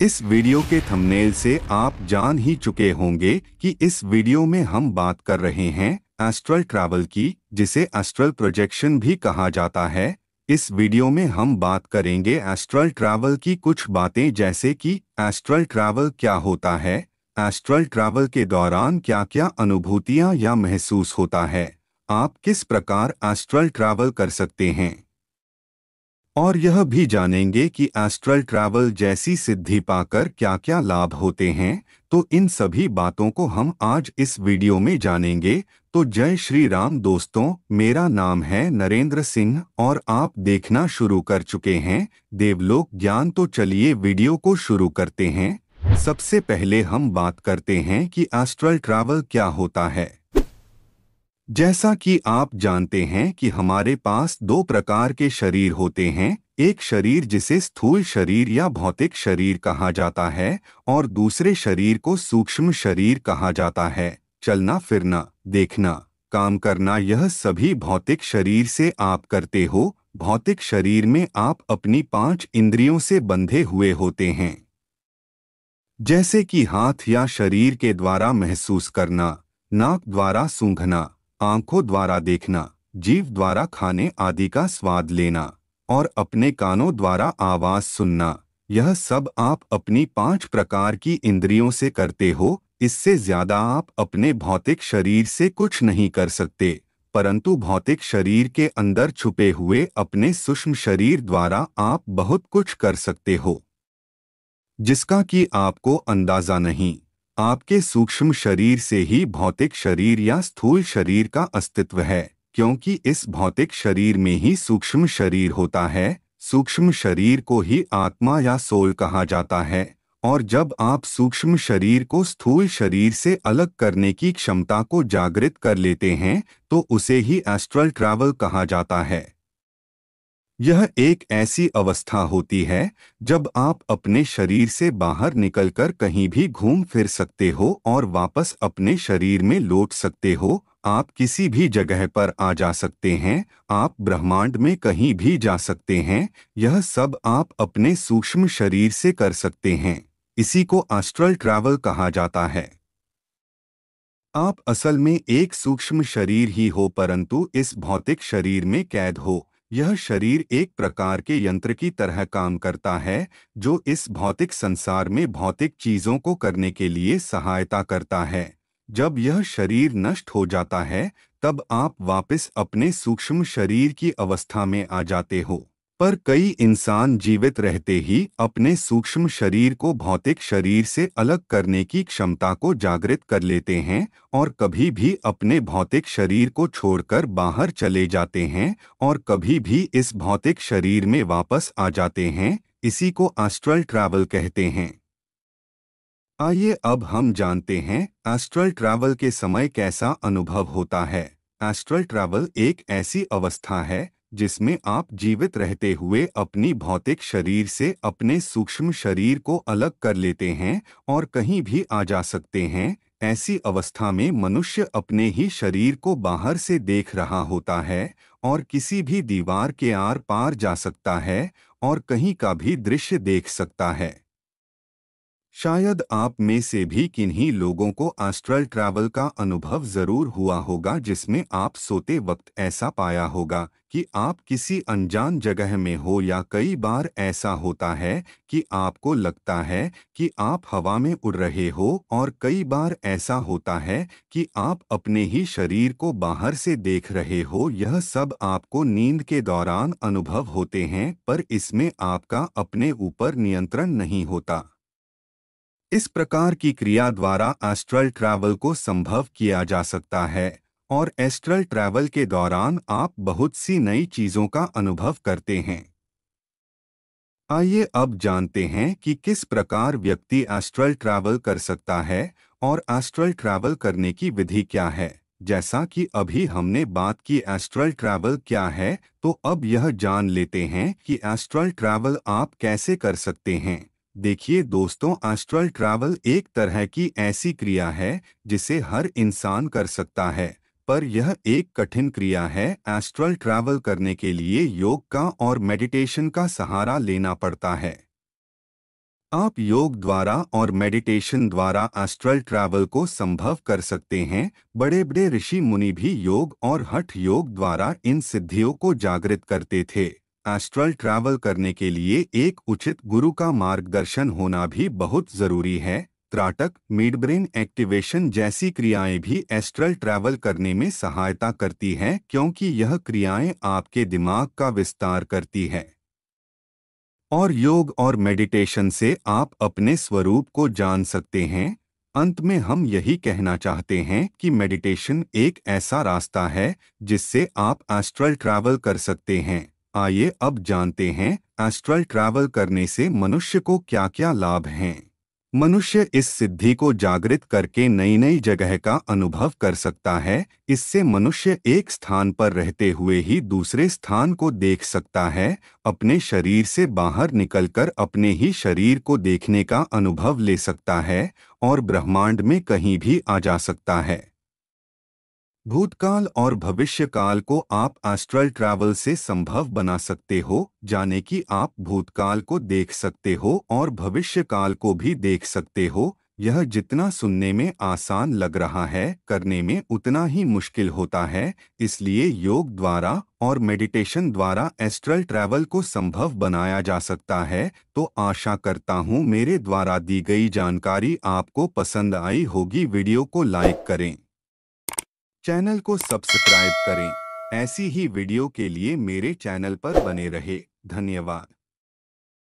इस वीडियो के थंबनेल से आप जान ही चुके होंगे कि इस वीडियो में हम बात कर रहे हैं एस्ट्रल ट्रैवल की, जिसे एस्ट्रल प्रोजेक्शन भी कहा जाता है। इस वीडियो में हम बात करेंगे एस्ट्रल ट्रैवल की कुछ बातें, जैसे कि एस्ट्रल ट्रैवल क्या होता है, एस्ट्रल ट्रैवल के दौरान क्या क्या अनुभूतियां या महसूस होता है, आप किस प्रकार एस्ट्रल ट्रैवल कर सकते हैं, और यह भी जानेंगे कि एस्ट्रल ट्रैवल जैसी सिद्धि पाकर क्या क्या लाभ होते हैं। तो इन सभी बातों को हम आज इस वीडियो में जानेंगे। तो जय श्री राम दोस्तों, मेरा नाम है नरेंद्र सिंह और आप देखना शुरू कर चुके हैं देवलोक ज्ञान। तो चलिए वीडियो को शुरू करते हैं। सबसे पहले हम बात करते हैं कि एस्ट्रल ट्रैवल क्या होता है। जैसा कि आप जानते हैं कि हमारे पास दो प्रकार के शरीर होते हैं, एक शरीर जिसे स्थूल शरीर या भौतिक शरीर कहा जाता है और दूसरे शरीर को सूक्ष्म शरीर कहा जाता है। चलना फिरना, देखना, काम करना, यह सभी भौतिक शरीर से आप करते हो। भौतिक शरीर में आप अपनी 5 इंद्रियों से बंधे हुए होते हैं, जैसे कि हाथ या शरीर के द्वारा महसूस करना, नाक द्वारा सूंघना, आंखों द्वारा देखना, जीभ द्वारा खाने आदि का स्वाद लेना और अपने कानों द्वारा आवाज सुनना। यह सब आप अपनी 5 प्रकार की इंद्रियों से करते हो। इससे ज्यादा आप अपने भौतिक शरीर से कुछ नहीं कर सकते, परंतु भौतिक शरीर के अंदर छुपे हुए अपने सूक्ष्म शरीर द्वारा आप बहुत कुछ कर सकते हो, जिसका कि आपको अंदाजा नहीं। आपके सूक्ष्म शरीर से ही भौतिक शरीर या स्थूल शरीर का अस्तित्व है, क्योंकि इस भौतिक शरीर में ही सूक्ष्म शरीर होता है। सूक्ष्म शरीर को ही आत्मा या सोल कहा जाता है, और जब आप सूक्ष्म शरीर को स्थूल शरीर से अलग करने की क्षमता को जागृत कर लेते हैं, तो उसे ही एस्ट्रल ट्रैवल कहा जाता है। यह एक ऐसी अवस्था होती है जब आप अपने शरीर से बाहर निकलकर कहीं भी घूम फिर सकते हो और वापस अपने शरीर में लौट सकते हो। आप किसी भी जगह पर आ जा सकते हैं, आप ब्रह्मांड में कहीं भी जा सकते हैं। यह सब आप अपने सूक्ष्म शरीर से कर सकते हैं। इसी को एस्ट्रल ट्रैवल कहा जाता है। आप असल में एक सूक्ष्म शरीर ही हो, परंतु इस भौतिक शरीर में कैद हो। यह शरीर एक प्रकार के यंत्र की तरह काम करता है, जो इस भौतिक संसार में भौतिक चीजों को करने के लिए सहायता करता है। जब यह शरीर नष्ट हो जाता है, तब आप वापस अपने सूक्ष्म शरीर की अवस्था में आ जाते हो। पर कई इंसान जीवित रहते ही अपने सूक्ष्म शरीर को भौतिक शरीर से अलग करने की क्षमता को जागृत कर लेते हैं और कभी भी अपने भौतिक शरीर को छोड़कर बाहर चले जाते हैं और कभी भी इस भौतिक शरीर में वापस आ जाते हैं। इसी को एस्ट्रल ट्रैवल कहते हैं। आइए अब हम जानते हैं एस्ट्रल ट्रैवल के समय कैसा अनुभव होता है। एस्ट्रल ट्रैवल एक ऐसी अवस्था है जिसमें आप जीवित रहते हुए अपनी भौतिक शरीर से अपने सूक्ष्म शरीर को अलग कर लेते हैं और कहीं भी आ जा सकते हैं। ऐसी अवस्था में मनुष्य अपने ही शरीर को बाहर से देख रहा होता है और किसी भी दीवार के आर पार जा सकता है और कहीं का भी दृश्य देख सकता है। शायद आप में से भी किन्हीं लोगों को एस्ट्रल ट्रैवल का अनुभव जरूर हुआ होगा, जिसमें आप सोते वक्त ऐसा पाया होगा कि आप किसी अनजान जगह में हो, या कई बार ऐसा होता है कि आपको लगता है कि आप हवा में उड़ रहे हो, और कई बार ऐसा होता है कि आप अपने ही शरीर को बाहर से देख रहे हो। यह सब आपको नींद के दौरान अनुभव होते हैं, पर इसमें आपका अपने ऊपर नियंत्रण नहीं होता। इस प्रकार की क्रिया द्वारा एस्ट्रल ट्रैवल को संभव किया जा सकता है, और एस्ट्रल ट्रैवल के दौरान आप बहुत सी नई चीजों का अनुभव करते हैं। आइए अब जानते हैं कि किस प्रकार व्यक्ति एस्ट्रल ट्रैवल कर सकता है और एस्ट्रल ट्रैवल करने की विधि क्या है। जैसा कि अभी हमने बात की एस्ट्रल ट्रैवल क्या है, तो अब यह जान लेते हैं कि एस्ट्रल ट्रैवल आप कैसे कर सकते हैं। देखिए दोस्तों, एस्ट्रल ट्रैवल एक तरह की ऐसी क्रिया है जिसे हर इंसान कर सकता है, पर यह एक कठिन क्रिया है। एस्ट्रल ट्रैवल करने के लिए योग का और मेडिटेशन का सहारा लेना पड़ता है। आप योग द्वारा और मेडिटेशन द्वारा एस्ट्रल ट्रैवल को संभव कर सकते हैं। बड़े बड़े ऋषि मुनि भी योग और हठ योग द्वारा इन सिद्धियों को जागृत करते थे। एस्ट्रल ट्रैवल करने के लिए एक उचित गुरु का मार्गदर्शन होना भी बहुत जरूरी है। त्राटक, मिडब्रेन एक्टिवेशन जैसी क्रियाएं भी एस्ट्रल ट्रैवल करने में सहायता करती हैं, क्योंकि यह क्रियाएं आपके दिमाग का विस्तार करती है। और योग और मेडिटेशन से आप अपने स्वरूप को जान सकते हैं। अंत में हम यही कहना चाहते हैं कि मेडिटेशन एक ऐसा रास्ता है जिससे आप एस्ट्रल ट्रैवल कर सकते हैं। आइए अब जानते हैं एस्ट्रल ट्रैवल करने से मनुष्य को क्या क्या लाभ हैं। मनुष्य इस सिद्धि को जागृत करके नई नई जगह का अनुभव कर सकता है। इससे मनुष्य एक स्थान पर रहते हुए ही दूसरे स्थान को देख सकता है। अपने शरीर से बाहर निकलकर अपने ही शरीर को देखने का अनुभव ले सकता है और ब्रह्मांड में कहीं भी आ जा सकता है। भूतकाल और भविष्य काल को आप एस्ट्रल ट्रैवल से संभव बना सकते हो। जाने कि आप भूतकाल को देख सकते हो और भविष्य काल को भी देख सकते हो। यह जितना सुनने में आसान लग रहा है, करने में उतना ही मुश्किल होता है। इसलिए योग द्वारा और मेडिटेशन द्वारा एस्ट्रल ट्रैवल को संभव बनाया जा सकता है। तो आशा करता हूँ मेरे द्वारा दी गई जानकारी आपको पसंद आई होगी। वीडियो को लाइक करें, चैनल को सब्सक्राइब करें। ऐसी ही वीडियो के लिए मेरे चैनल पर बने रहे। धन्यवाद।